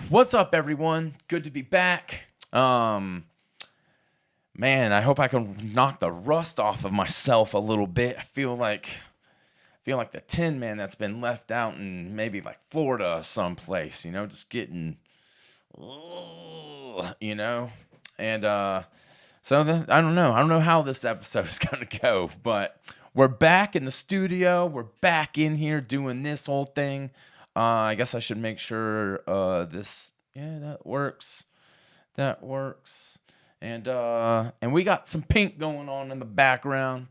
What's up, everyone? Good to be back. Man, I hope I can knock the rust off of myself a little bit. I feel like the Tin Man that's been left out in maybe like Florida or someplace. Just getting, you know, and I don't know. I don't know how this episode is gonna go, but we're back in the studio. We're back in here doing this whole thing. I guess I should make sure this. Yeah, that works. That works. And we got some pink going on in the background.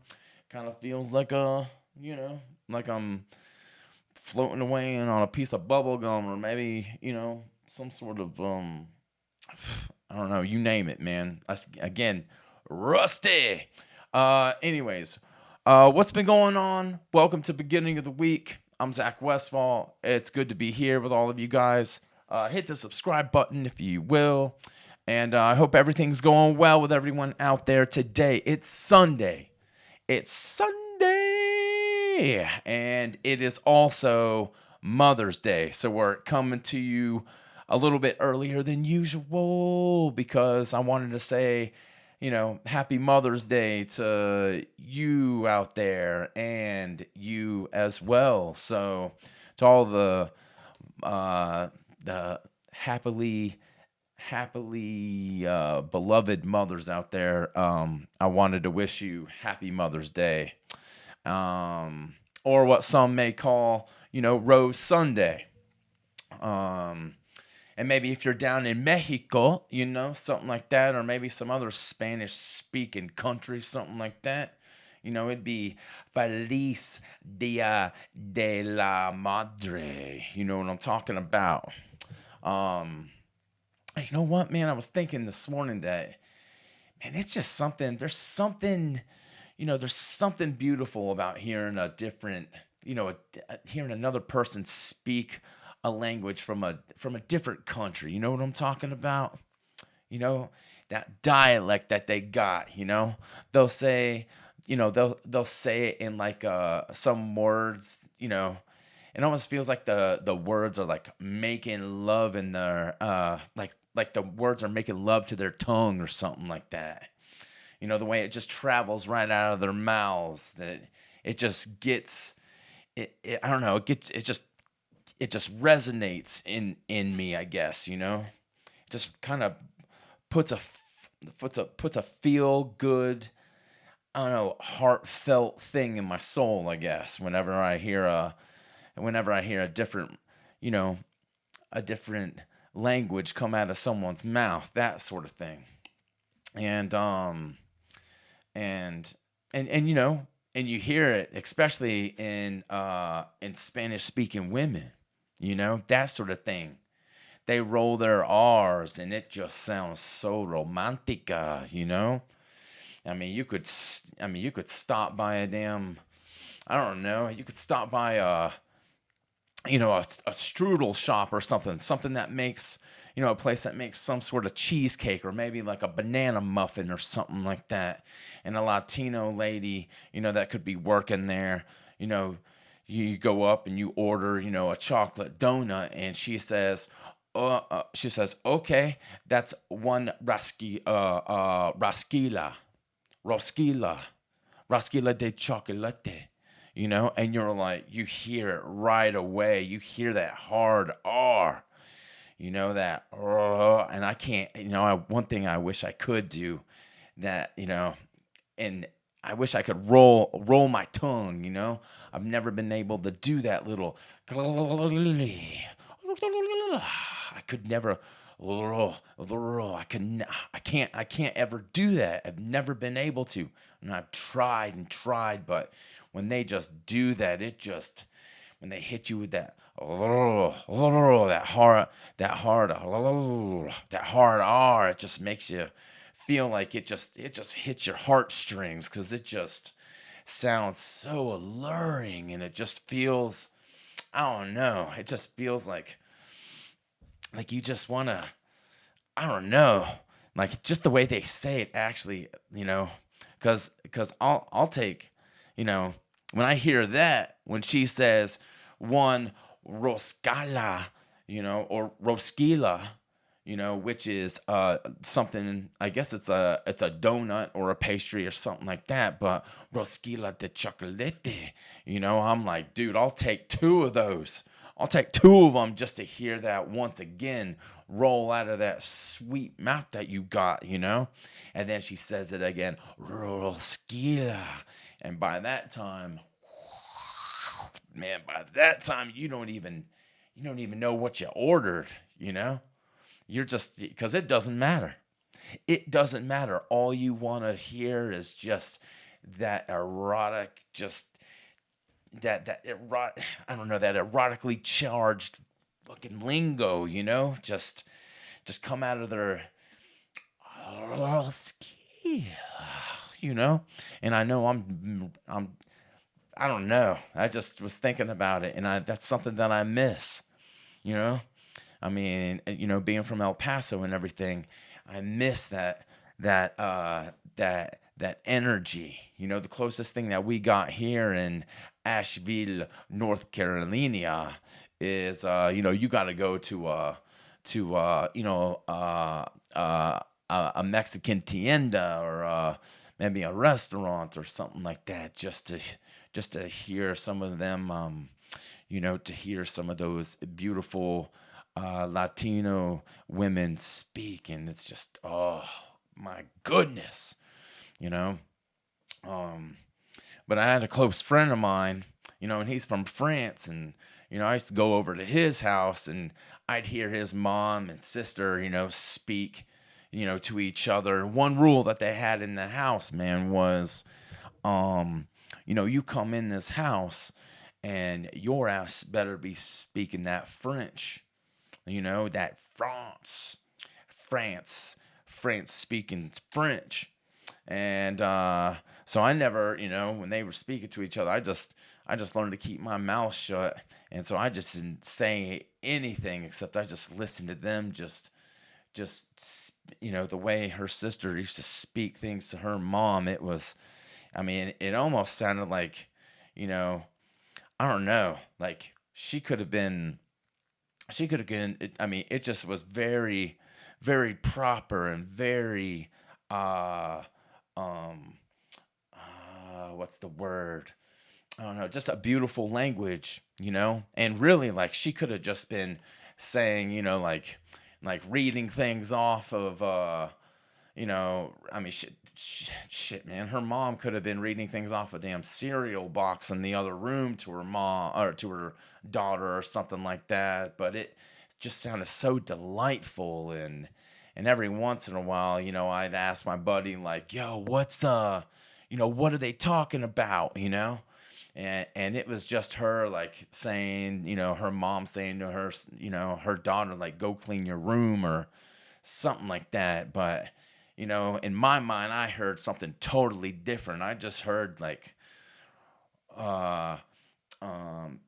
Kind of feels like like I'm floating away on a piece of bubble gum, or maybe some sort of I don't know. You name it, man. Again, rusty. Anyways, what's been going on? Welcome to beginning of the week. I'm Zach Westfall. It's good to be here with all of you guys. Hit the subscribe button if you will. And I hope everything's going well with everyone out there today. It's Sunday. And it is also Mother's Day. So we're coming to you a little bit earlier than usual because I wanted to say, Happy Mother's Day to you out there and you as well. So to all the happily beloved mothers out there, I wanted to wish you Happy Mother's Day, or what some may call, Rose Sunday. And maybe if you're down in Mexico, something like that, or maybe some other Spanish-speaking country, something like that, it'd be Feliz Dia de la Madre. You know what I'm talking about. You know what, man? I was thinking this morning that, man, it's just something. There's something beautiful about hearing a different, hearing another person speak a language from a different country. You know what I'm talking about? That dialect that they got. They'll say, they'll say it in like some words. It almost feels like the words are like making love in their like the words are making love to their tongue or something like that. The way it just travels right out of their mouths, that it just gets it I don't know, it just resonates in me, I guess. It just kind of puts a feel good, I don't know, heartfelt thing in my soul, I guess, whenever I hear a different, a different language come out of someone's mouth, that sort of thing. And you hear it, especially in Spanish speaking women, that sort of thing. They roll their R's and it just sounds so romantica, you could stop by a damn, I don't know, you could stop by a strudel shop or something that makes, a place that makes some sort of cheesecake or maybe like a banana muffin or something like that. And a Latino lady, that could be working there, you go up and you order, a chocolate donut, and she says, okay, that's one rasquila de chocolate. And you're like, you hear it right away. You hear that hard R, that, and I can't, one thing I wish I could do that, and I wish I could roll my tongue, I've never been able to do that little, I could never, I can't ever do that. I've never been able to, and I've tried and tried, but when they just do that, when they hit you with that, that hard R, it just makes you feel like it just hits your heartstrings, because it just sounds so alluring, and it just feels, I don't know, it just feels like you just want to, I don't know, like just the way they say it, actually, because I'll take, when I hear that, when she says one roscala, or Roskila, which is something. I guess it's a donut or a pastry or something like that. But Roskila de chocolate, I'm like, dude, I'll take two of those. I'll take two of them just to hear that once again roll out of that sweet mouth that you got, And then she says it again, Roskila, and by that time, man, by that time you don't even know what you ordered, You're just, because it doesn't matter. It doesn't matter. All you want to hear is just that erotic, just that erotic, I don't know, that erotically charged fucking lingo, just come out of their ski, And I know I don't know. I just was thinking about it, and that's something that I miss, you know. I mean, being from El Paso and everything, I miss that energy. The closest thing that we got here in Asheville, North Carolina, is you got to go to a Mexican tienda or maybe a restaurant or something like that, just to hear some of them, to hear some of those beautiful Latino women speak, and it's just, oh my goodness, you know. Um, but I had a close friend of mine, and he's from France, and I used to go over to his house, and I'd hear his mom and sister, speak, to each other. One rule that they had in the house, man, was, you come in this house, and your ass better be speaking that French. That France speaking French. And so I never, when they were speaking to each other, I just learned to keep my mouth shut. And so I just didn't say anything, except I just listened to them, just the way her sister used to speak things to her mom. It was, I mean, it almost sounded like, I don't know, like I mean, it just was very, very proper and very, um, what's the word? I don't know, just a beautiful language, And really, like, she could have just been saying, like reading things off of, I mean, shit, man. Her mom could have been reading things off a damn cereal box in the other room to her mom or to her daughter or something like that. But it just sounded so delightful, and every once in a while, I'd ask my buddy, like, "Yo, what are they talking about?" And it was just her, like, saying, her mom saying to her, her daughter, like, "Go clean your room," or something like that. But in my mind, I heard something totally different. I just heard, like,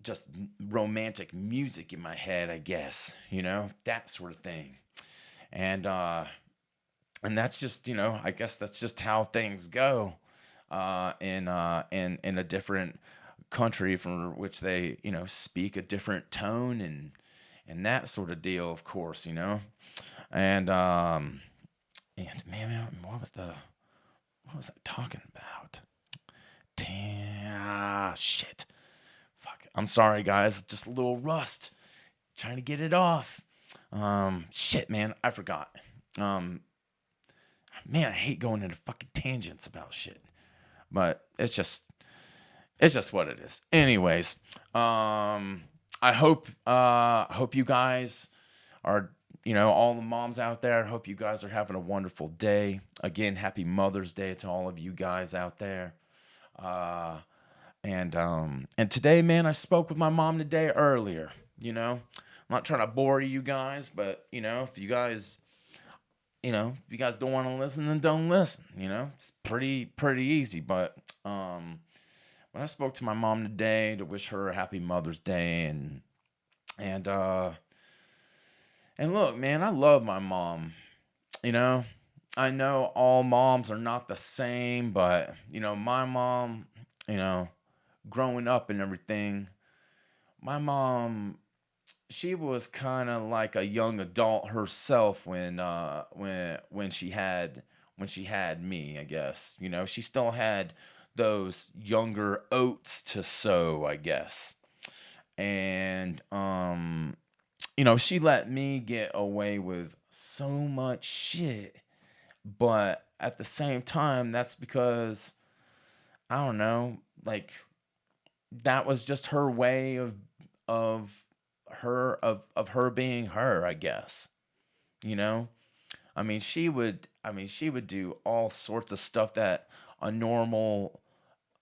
just romantic music in my head, I guess, that sort of thing. And that's just, I guess that's just how things go in a different country from which they, speak a different tone, and that sort of deal, of course, And man, what was I talking about? Shit. Fuck. I'm sorry, guys. Just a little rust. Trying to get it off. Shit, man. I forgot. Man, I hate going into fucking tangents about shit. But it's just what it is. Anyways, I hope you guys are, all the moms out there, I hope you guys are having a wonderful day. Again, happy Mother's Day to all of you guys out there. And today, man, I spoke with my mom today earlier. I'm not trying to bore you guys, but if you guys don't want to listen, then don't listen. It's pretty easy. But when I spoke to my mom today to wish her a happy Mother's Day, and look, man, I love my mom. I know all moms are not the same, but my mom, growing up and everything, my mom she was kind of like a young adult herself when she had me, I guess. You know, she still had those younger oats to sow, I guess. And she let me get away with so much shit, but at the same time that's because I don't know, like that was just her way of of her being her, I guess. You know? I mean, she would do all sorts of stuff that a normal,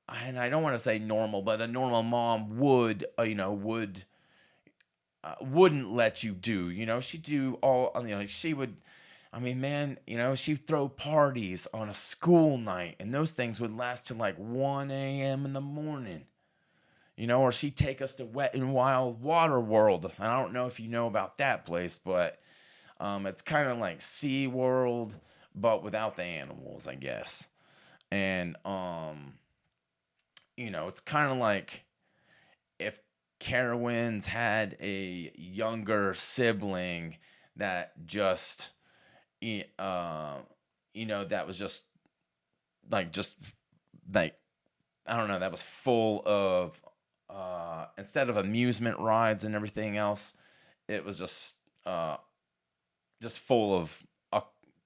and I don't want to say normal, but a normal mom would, wouldn't let you do. She'd do all, like she would, I mean, man, she'd throw parties on a school night, and those things would last till like 1 a.m. in the morning. Or she'd take us to Wet and Wild Water World. I don't know if you know about that place, but it's kind of like Sea World, but without the animals, I guess. And it's kind of like if Carowinds had a younger sibling that just, that was just like I don't know, that was full of instead of amusement rides and everything else, it was just full of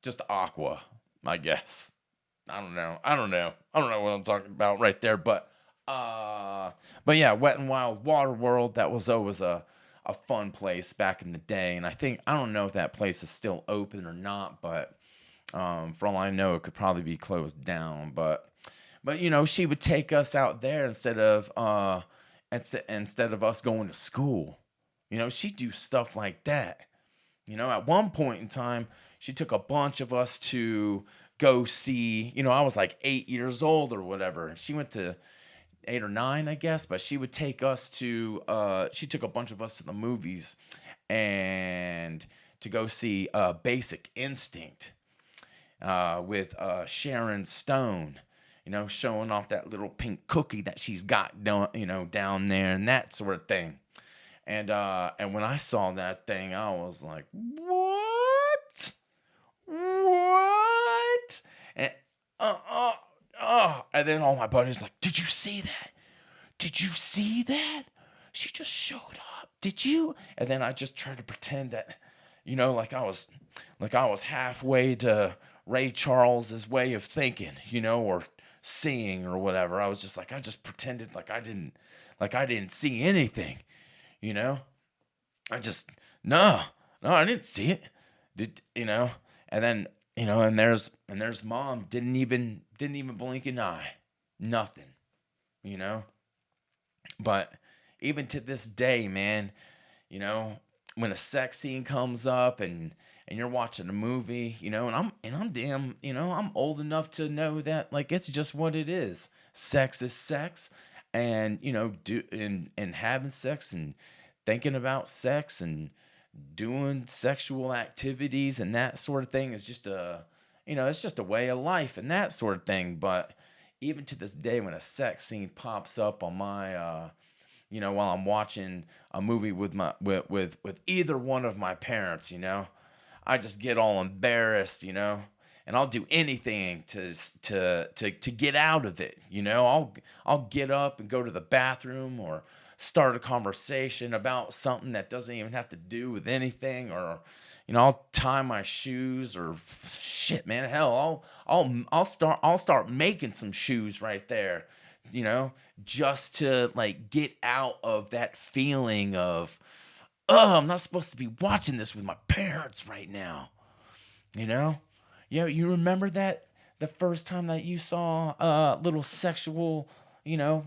just aqua, I guess. I don't know what I'm talking about right there, but yeah, Wet and Wild Water World, that was always a fun place back in the day, and I don't know if that place is still open or not, but for all I know, it could probably be closed down. But she would take us out there instead of us going to school. She'd do stuff like that. At one point in time, she took a bunch of us to go see, I was like 8 years old or whatever. She went to 8 or 9, I guess, but she took a bunch of us to the movies and to go see Basic Instinct with Sharon Stone, showing off that little pink cookie that she's got down there and that sort of thing. And when I saw that thing, I was like, "What? What?" And uh, uh, and then all my buddies like, "Did you see that? Did you see that? She just showed up. Did you?" And then I just tried to pretend that, like I was halfway to Ray Charles's way of thinking, or seeing or whatever. I was just like, I just pretended like I didn't see anything. You know, I just no, no, I didn't see it. Did. And then and there's mom didn't even blink an eye, nothing. You know, but even to this day, man, you know, when a sex scene comes up and you're watching a movie, and I'm damn, I'm old enough to know that like it's just what it is. Sex is sex, and and having sex and thinking about sex and doing sexual activities and that sort of thing is just it's just a way of life and that sort of thing. But even to this day, when a sex scene pops up on my while I'm watching a movie with with either one of my parents, I just get all embarrassed, and I'll do anything to get out of it, I'll get up and go to the bathroom or start a conversation about something that doesn't even have to do with anything, or I'll tie my shoes, or shit, man, hell, I'll start making some shoes right there, you know, just to like get out of that feeling of, oh, I'm not supposed to be watching this with my parents right now, you know? You remember that the first time that you saw a little sexual, you know,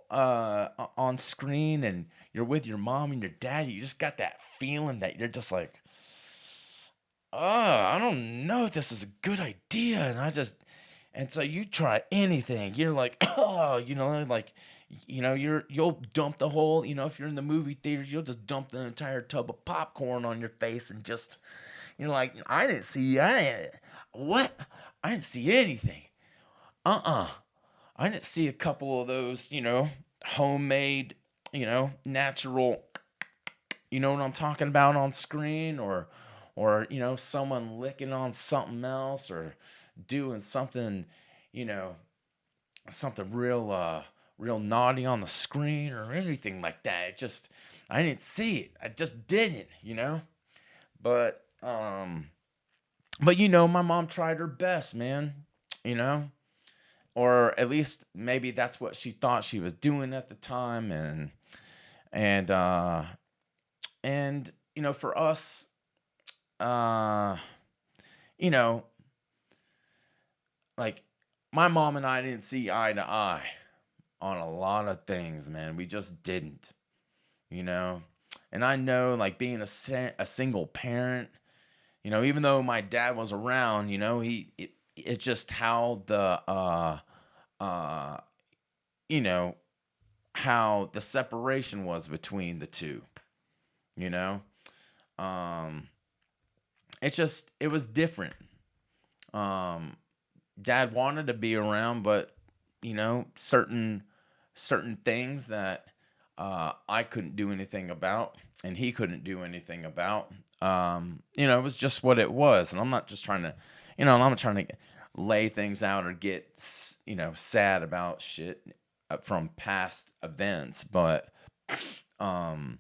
on screen, and you're with your mom and your dad, you just got that feeling that you're just like, oh, I don't know if this is a good idea. And so you try anything. You're like, oh, like, you'll dump the whole, if you're in the movie theater, you'll just dump the entire tub of popcorn on your face and just, like, what? I didn't see anything. Uh-uh. I didn't see a couple of those, homemade, natural, You know what I'm talking about on screen, or someone licking on something else, or doing something, you know, something real naughty on the screen or anything like that. It just I didn't see it. I just didn't. But my mom tried her best, man. You know, or at least maybe that's what she thought she was doing at the time, and for us, uh, you know, like my mom and I didn't see eye to eye on a lot of things, man. We just didn't, you know. And I know, like being a single parent, even though my dad was around, it's just how uh, you know, how the separation was between the two, you know. Um, it was different. Um, Dad wanted to be around, but certain things that I couldn't do anything about, and he couldn't do anything about. It was just what it was, and I'm not just trying to, I'm not trying to lay things out or get sad about shit from past events, um,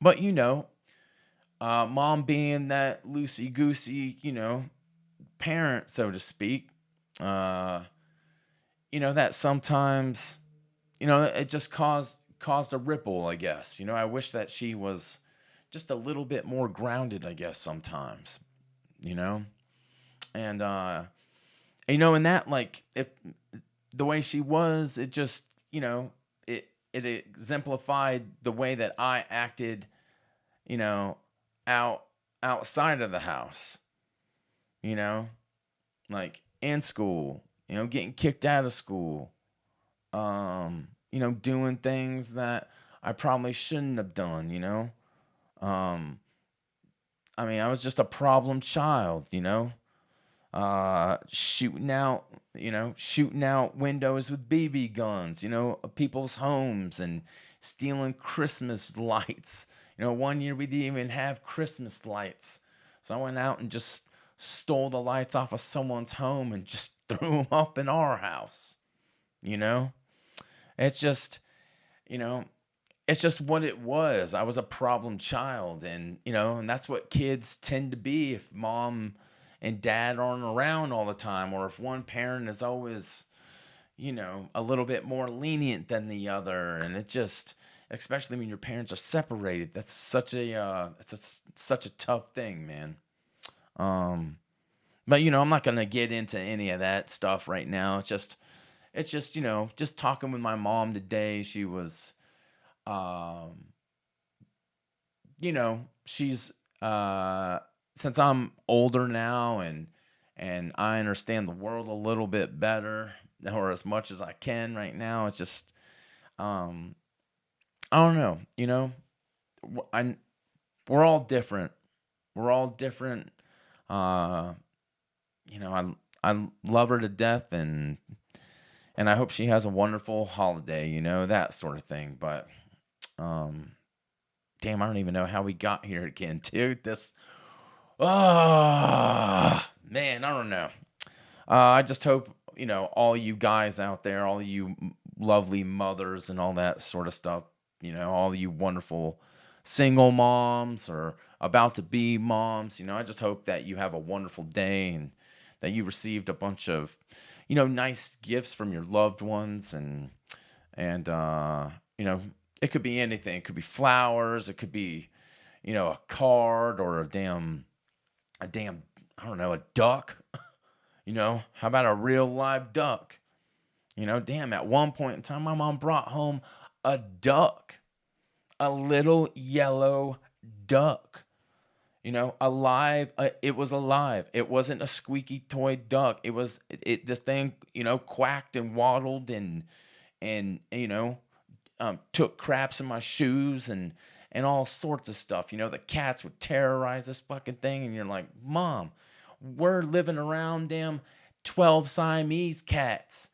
but mom being that loosey goosey, parent, so to speak, uh, that sometimes, it just caused a ripple, I guess. I wish that she was just a little bit more grounded, I guess, sometimes, you know? And and that, like, if the way she was, it just, it exemplified the way that I acted, you know, out outside of the house, you know, like in school, getting kicked out of school, doing things that I probably shouldn't have done. Um, I mean, I was just a problem child. Shooting out windows with BB guns, of people's homes, and stealing Christmas lights. One year we didn't even have Christmas lights. So I went out and just stole the lights off of someone's home and just threw them up in our house. You know? It's just, you know, it's just what it was. I was a problem child, and that's what kids tend to be if mom and dad aren't around all the time, or if one parent is always, a little bit more lenient than the other. And it just, especially when your parents are separated, that's such a tough thing, man. Um, but I'm not gonna get into any of that stuff right now. It's just just talking with my mom today. She was, um, she's since I'm older now, and I understand the world a little bit better, or as much as I can right now. It's just, um, I don't know. I we're all different. We're all different. Uh, I love her to death, and I hope she has a wonderful holiday. That sort of thing. But um, damn, I don't even know how we got here again, dude. Man, I don't know. I just hope, all you guys out there, all you lovely mothers and all that sort of stuff, all you wonderful single moms or about to be moms, I just hope that you have a wonderful day, and that you received a bunch of, nice gifts from your loved ones, and it could be anything. It could be flowers, it could be, a card, or a damn, I don't know, a duck. How about a real live duck? Damn, at one point in time, my mom brought home a duck, a little yellow duck. Alive. It was alive. It wasn't a squeaky toy duck. This thing, quacked and waddled, and took craps in my shoes, and all sorts of stuff. The cats would terrorize this fucking thing, and you're like, Mom, we're living around damn 12 Siamese cats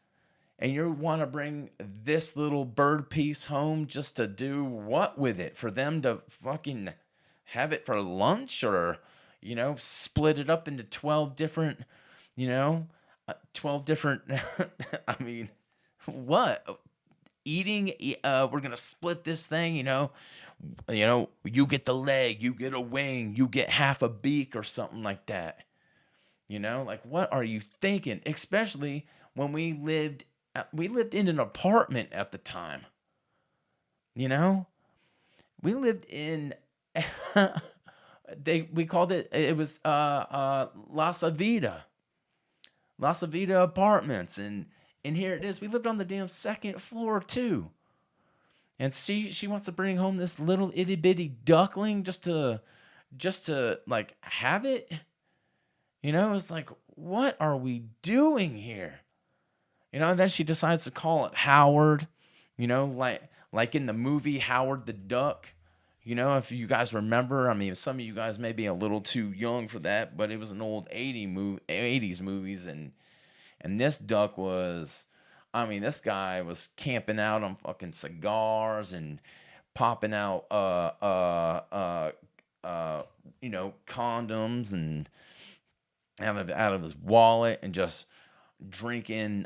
And you want to bring this little bird piece home just to do what with it? For them to fucking have it for lunch, or, split it up into 12 different, 12 different, I mean, what? Eating, we're going to split this thing, you get the leg, you get a wing, you get half a beak or something like that. Like, what are you thinking? Especially when we lived in an apartment at the time. We lived in we called it was Las Avida apartments, and here it is. We lived on the damn second floor too. And she wants to bring home this little itty bitty duckling just to like have it. It's like, what are we doing here? And then she decides to call it Howard, like in the movie Howard the Duck. If you guys remember, I mean, some of you guys may be a little too young for that, but it was an old 80s movies, and this duck was, I mean, this guy was camping out on fucking cigars and popping out condoms and out of his wallet, and just drinking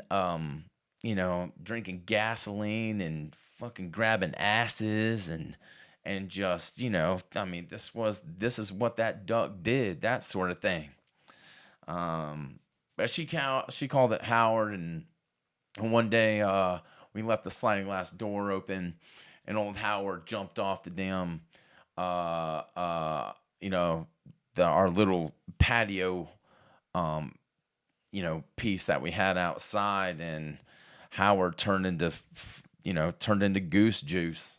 drinking gasoline and fucking grabbing asses, and just, I mean, this is what that duck did, that sort of thing. But she called it Howard, and one day we left the sliding glass door open, and old Howard jumped off the damn our little patio piece that we had outside, and Howard turned into goose juice,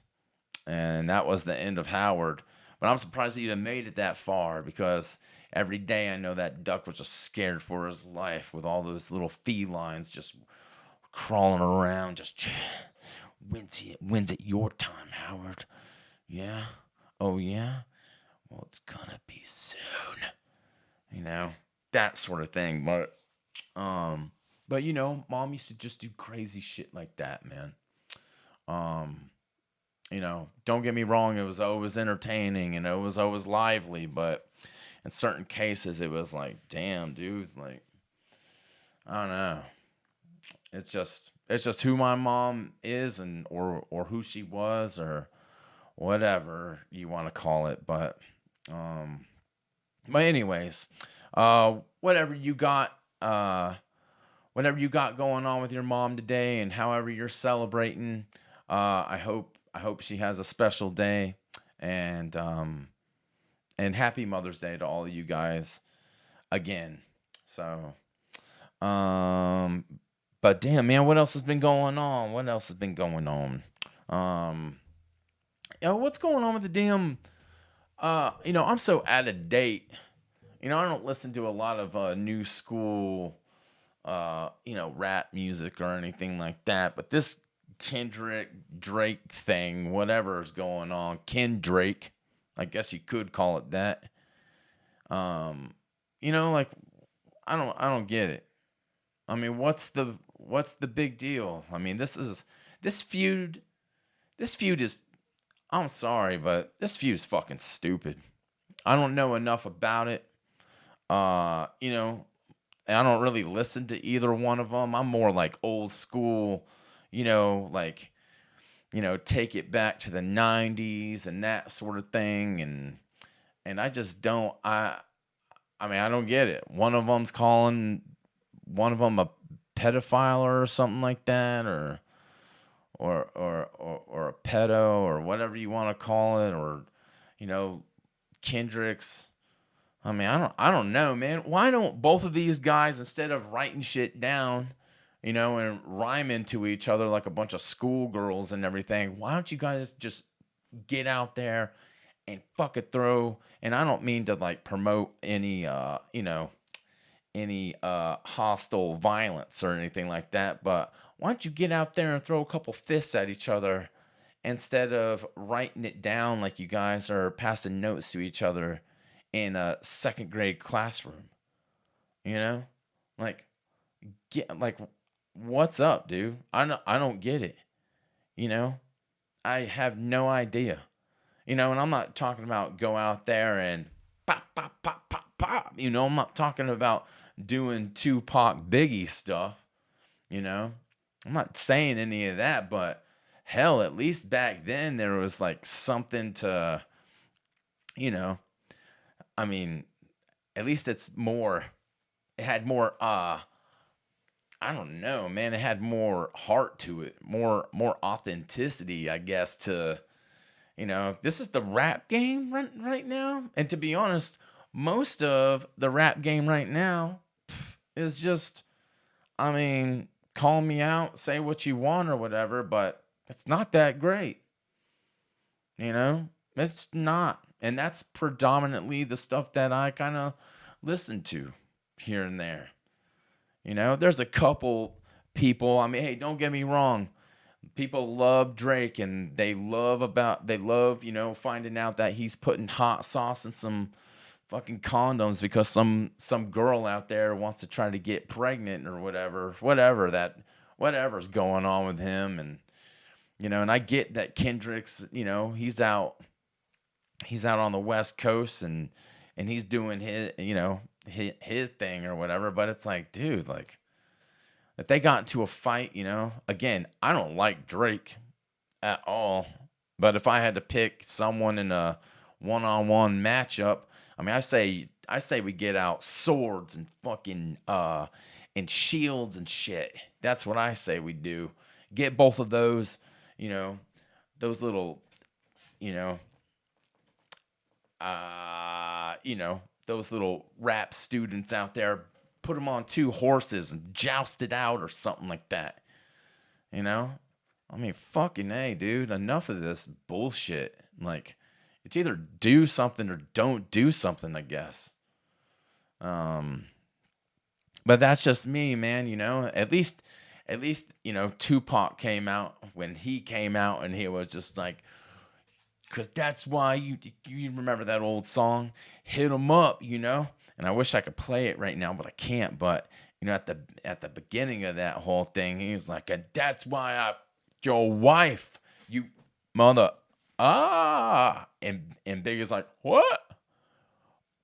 and that was the end of Howard. But I'm surprised he even made it that far, because every day I know that duck was just scared for his life, with all those little felines just crawling around. Just, when's it your time, Howard? Yeah? Oh yeah? Well, it's gonna be soon. That sort of thing. But Mom used to just do crazy shit like that, man. Don't get me wrong, it was always entertaining and it was always lively, but in certain cases it was like, damn, dude, like, I don't know. It's just who my mom is, and or who she was, or whatever you want to call it. But anyways, whatever you got going on with your mom today, and however you're celebrating, I hope she has a special day, and happy Mother's Day to all of you guys again. So, but damn, man, what else has been going on? What's going on with the damn, I'm so out of date. I don't listen to a lot of new school, rap music or anything like that. But this Kendrick Drake thing, whatever is going on, Kendrick, I guess you could call it that. Like, I don't get it. I mean, what's the big deal? I mean, this feud is, I'm sorry, but this feud is fucking stupid. I don't know enough about it. And I don't really listen to either one of them. I'm more like old school, like, take it back to the 90s and that sort of thing. And I just don't, I mean, I don't get it. One of them's calling one of them a pedophile or something like that, or a pedo, or whatever you want to call it, or, Kendrick's. I mean, I don't know, man. Why don't both of these guys, instead of writing shit down, and rhyming to each other like a bunch of schoolgirls and everything, why don't you guys just get out there and fucking throw? And I don't mean to like promote any hostile violence or anything like that, but why don't you get out there and throw a couple fists at each other, instead of writing it down like you guys are passing notes to each other in a second grade classroom? Like, what's up, dude? I don't get it. You know, I have no idea. You know, and I'm not talking about go out there and pop, pop, pop, pop, pop. You know, I'm not talking about doing Tupac Biggie stuff. You know, I'm not saying any of that, but hell, at least back then there was like something to, you know, I mean, at least it had more, I don't know, man, it had more heart to it, more authenticity, I guess, to, you know, this is the rap game right now. And to be honest, most of the rap game right now is just, I mean, call me out, say what you want or whatever, but it's not that great. You know, it's not. And that's predominantly the stuff that I kind of listen to here and there. You know, there's a couple people, I mean, hey, don't get me wrong. People love Drake and they love, you know, finding out that he's putting hot sauce in some fucking condoms because some girl out there wants to try to get pregnant or whatever's going on with him. And you know, and I get that Kendrick's, you know, he's out on the West Coast and he's doing his, you know, his thing or whatever, but it's like, dude, like if they got into a fight, you know, again, I don't like Drake at all, but if I had to pick someone in a one-on-one matchup, I mean, I say we get out swords and fucking and shields and shit. That's what I say we do. Get both of those, you know, those little, you know, those little rap students out there, put them on two horses and joust it out or something like that. You know? I mean, fucking A, dude. Enough of this bullshit. Like, it's either do something or don't do something, I guess. But that's just me, man, you know? At least, you know, Tupac came out when he came out and he was just like, because that's why you remember that old song, Hit 'Em Up, you know? And I wish I could play it right now, but I can't. But, you know, at the beginning of that whole thing, he was like, and that's why your wife, you mother, and Big is like, what?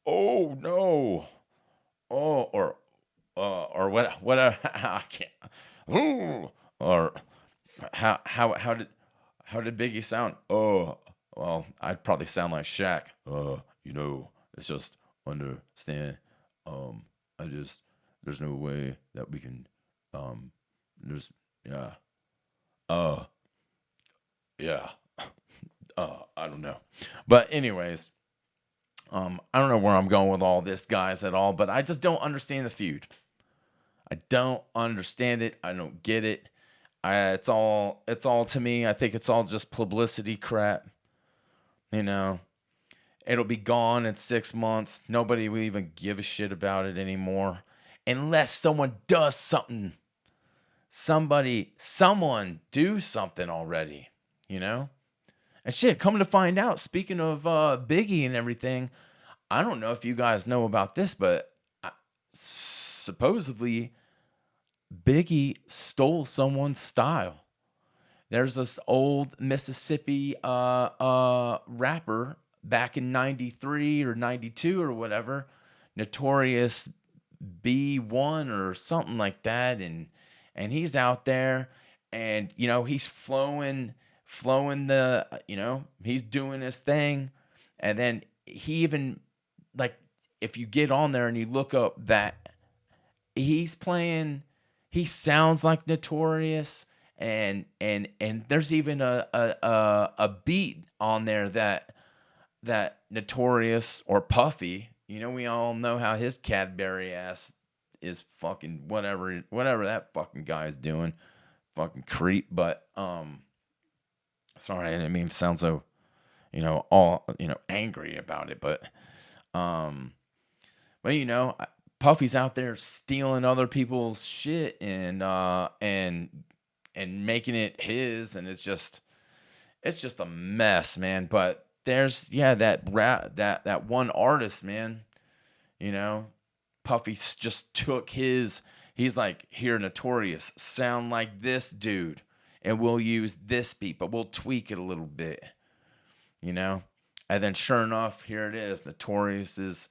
Oh, no. Oh, or whatever. I can't. Ooh, or how did Biggie sound? Oh, well, I'd probably sound like Shaq. You know, it's just understand. I just there's no way that we can. There's yeah. Uh, yeah. I don't know, but anyways, I don't know where I'm going with all this, guys, at all. But I just don't understand the feud. I don't understand it. I don't get it. It's all to me. I think it's all just publicity crap. You know, it'll be gone in 6 months. Nobody will even give a shit about it anymore, unless someone does something. Someone do something already. You know, and shit. Come to find out, speaking of Biggie and everything, I don't know if you guys know about this, but supposedly Biggie stole someone's style. There's this old Mississippi rapper back in 93 or 92 or whatever, Notorious B1 or something like that, and he's out there and you know he's flowing the, you know, he's doing his thing, and then he even, like, if you get on there and you look up that he's playing, he sounds like Notorious, and there's even a beat on there that Notorious or Puffy, you know, we all know how his Cadbury ass is fucking whatever that fucking guy is doing, fucking creep. But sorry, I didn't mean to sound so, you know, all, you know, angry about it, but you know, Puffy's out there stealing other people's shit and making it his, and it's just a mess, man. But there's that one artist, man. You know, Puffy just took his He's like, here, Notorious, sound like this dude, and we'll use this beat, but we'll tweak it a little bit, you know? And then sure enough, here it is. Notorious's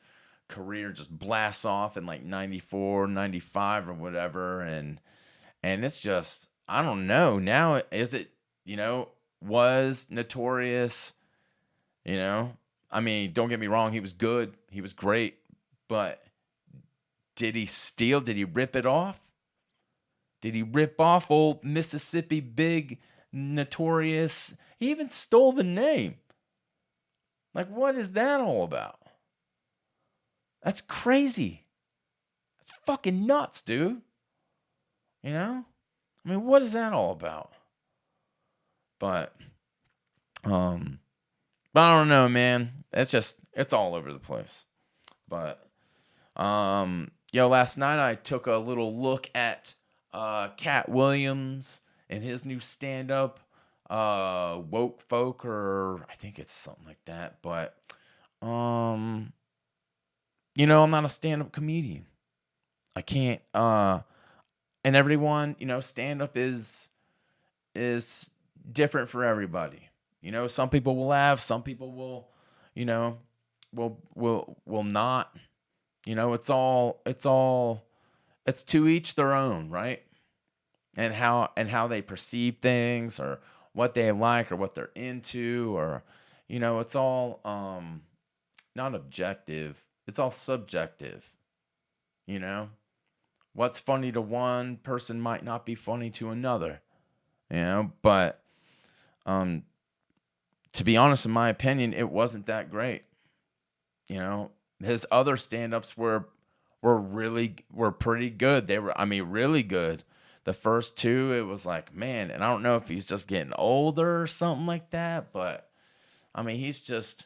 career just blasts off in like 94, 95 or whatever. And it's just, I don't know. Now, is it, was Notorious, I mean, don't get me wrong. He was good. He was great. But did he steal? Did he rip it off? Did he rip off old Mississippi Big Notorious? He even stole the name. Like, what is that all about? That's crazy. That's fucking nuts, dude. I mean, what is that all about? But I don't know, man. It's all over the place. But, last night I took a little look at Katt Williams and his new stand-up, Woke Folk, or I think it's something like that. But, I'm not a stand-up comedian. I can't, and everyone, stand-up is different for everybody. Some people will laugh, some people will, will not. It's to each their own, right? And how they perceive things, or what they like, or what they're into, or it's all not objective. It's all subjective. What's funny to one person might not be funny to another. But to be honest, in my opinion, it wasn't that great. His other stand-ups were pretty good. They were, really good. The first two, it was like, man, and I don't know if he's just getting older or something like that, but he's just,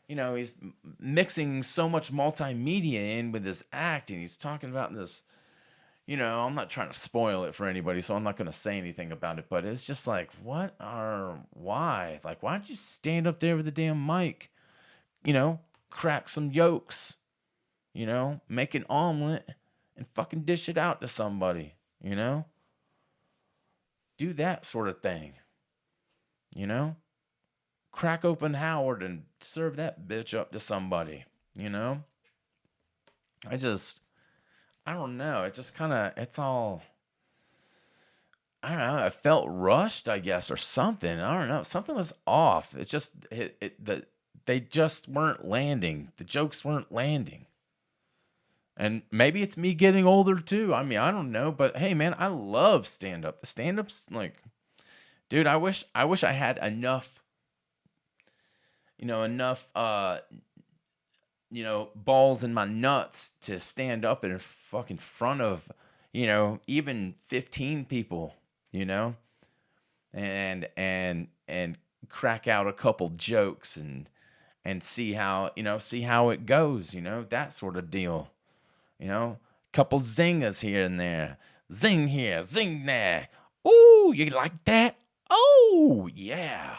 he's mixing so much multimedia in with his acting. He's talking about this, I'm not trying to spoil it for anybody, so I'm not going to say anything about it, but it's just like, why? Like, why don't you stand up there with the damn mic, crack some yolks, make an omelet and fucking dish it out to somebody, Do that sort of thing, Crack open Howard and serve that bitch up to somebody, I don't know. It just kind of, it's all, I don't know. I felt rushed, I guess, or something. I don't know. Something was off. It's just, they just weren't landing. The jokes weren't landing. And maybe it's me getting older too. I don't know. But hey, man, I love stand-up. The stand-up's like, dude, I wish I had enough, balls in my nuts to stand up in fucking front of, even 15 people, and crack out a couple jokes and see how it goes, that sort of deal, couple zingers here and there, zing here, zing there. Ooh, you like that? Oh, yeah,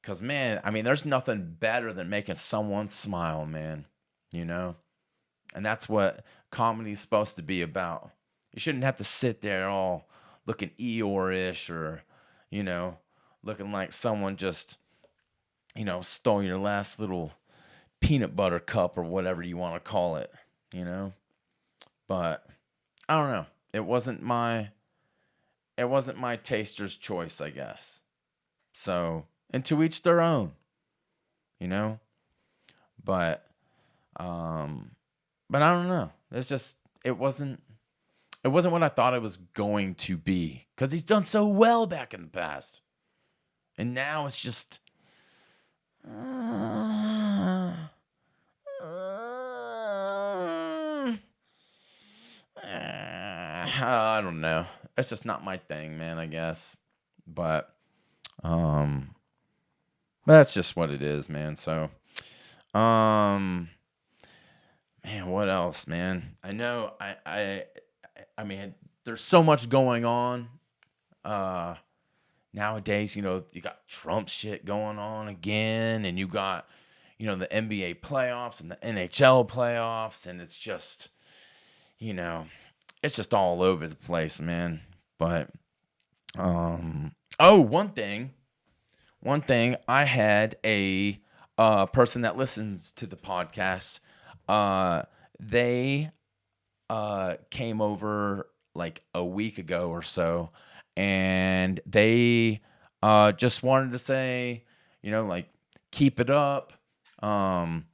Because, man, there's nothing better than making someone smile, man, And that's what comedy's supposed to be about. You shouldn't have to sit there all looking Eeyore-ish, or, looking like someone just, stole your last little peanut butter cup, or whatever you want to call it, But I don't know. It wasn't my taster's choice, I guess. So, and to each their own, But I don't know. It's just, it wasn't what I thought it was going to be, because he's done so well back in the past, and now it's just, I don't know. It's just not my thing, man, I guess. But that's just what it is, man. So, man, what else, man? I know there's so much going on nowadays. You got Trump shit going on again, and you got, the NBA playoffs and the NHL playoffs, and it's just, it's just all over the place, man. But oh, one thing, I had a person that listens to the podcast. They came over like a week ago or so, and they just wanted to say, like, keep it up. Um,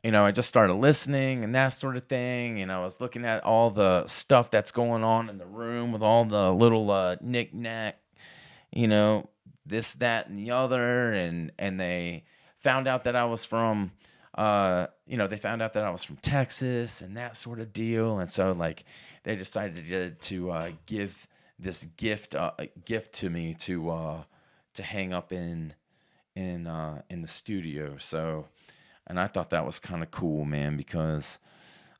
I just started listening and that sort of thing. And I was looking at all the stuff that's going on in the room with all the little knick-knack, you know, this, that, and the other. And they found out that I was from, they found out that I was from Texas and that sort of deal. And so, like, they decided to give this gift to me to hang up in the studio. So, and I thought that was kind of cool, man, because,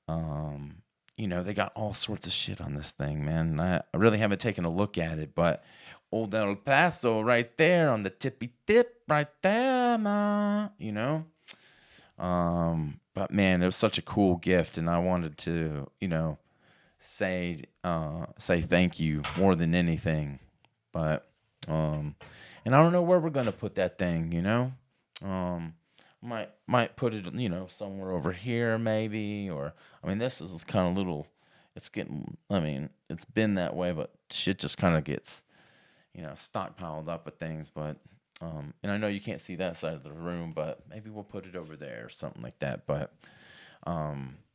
they got all sorts of shit on this thing, man. I really haven't taken a look at it, but old El Paso right there on the tippy tip right there, ma, But, man, it was such a cool gift, and I wanted to, say thank you more than anything. But, and I don't know where we're going to put that thing, Might put it, somewhere over here maybe, or, this is kind of little, it's been that way, but shit just kind of gets, stockpiled up with things, but, and I know you can't see that side of the room, but maybe we'll put it over there or something like that, but,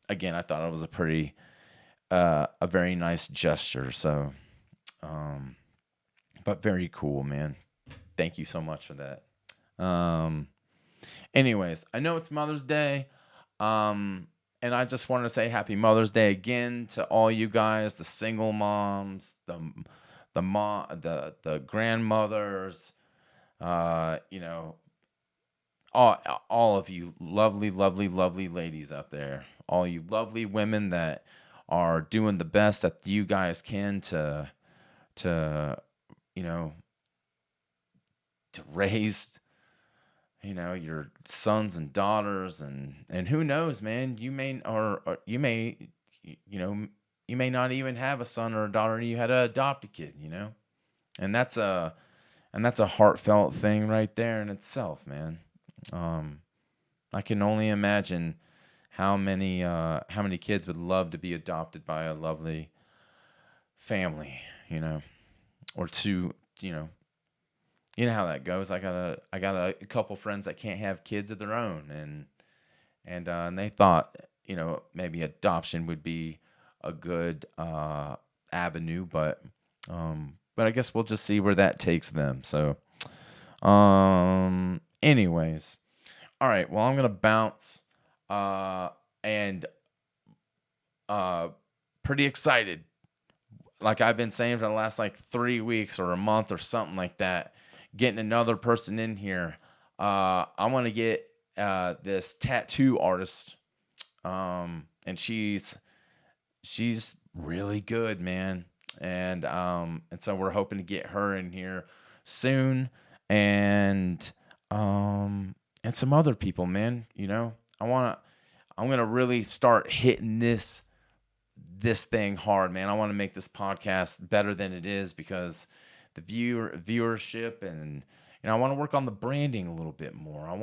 again, I thought it was a very nice gesture, so, but very cool, man. Thank you so much for that. Anyways, I know it's Mother's Day, and I just want to say Happy Mother's Day again to all you guys, the single moms, the grandmothers, all of you lovely, lovely, lovely ladies out there, all you lovely women that are doing the best that you guys can to raise, your sons and daughters, and who knows, man, you may not even have a son or a daughter, and you had to adopt a kid, and that's a heartfelt thing right there in itself, man. I can only imagine how many kids would love to be adopted by a lovely family, or two, you know how that goes. I got a couple friends that can't have kids of their own, and they thought, maybe adoption would be a good avenue, but I guess we'll just see where that takes them. So, anyways, all right. Well, I'm gonna bounce, and pretty excited. Like I've been saying for the last 3 weeks or a month or something like that. Getting another person in here. I want to get this tattoo artist, and she's really good, man. And so we're hoping to get her in here soon, and some other people, man. I'm gonna really start hitting this thing hard, man. I want to make this podcast better than it is, because the viewership, and I want to work on the branding a little bit more. I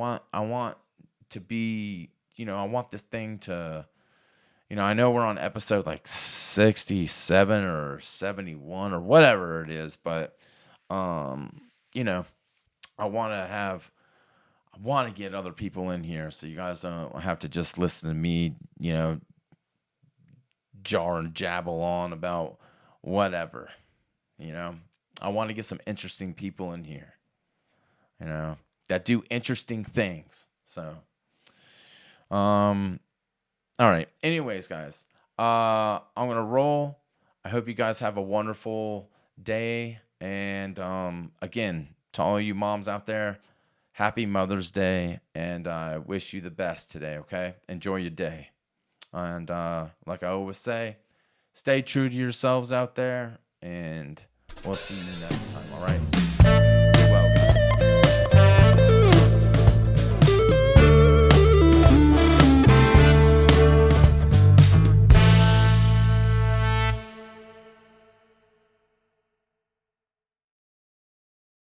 want to be, I want this thing to, I know we're on episode 67 or 71 or whatever it is, but I want to get other people in here, so you guys don't have to just listen to me, jar and jabble on about whatever, I want to get some interesting people in here, that do interesting things. So, all right. Anyways, guys, I'm going to roll. I hope you guys have a wonderful day. And, again, to all you moms out there, happy Mother's Day. And I wish you the best today. Okay. Enjoy your day. And, like I always say, stay true to yourselves out there, and we'll see you next time. All right.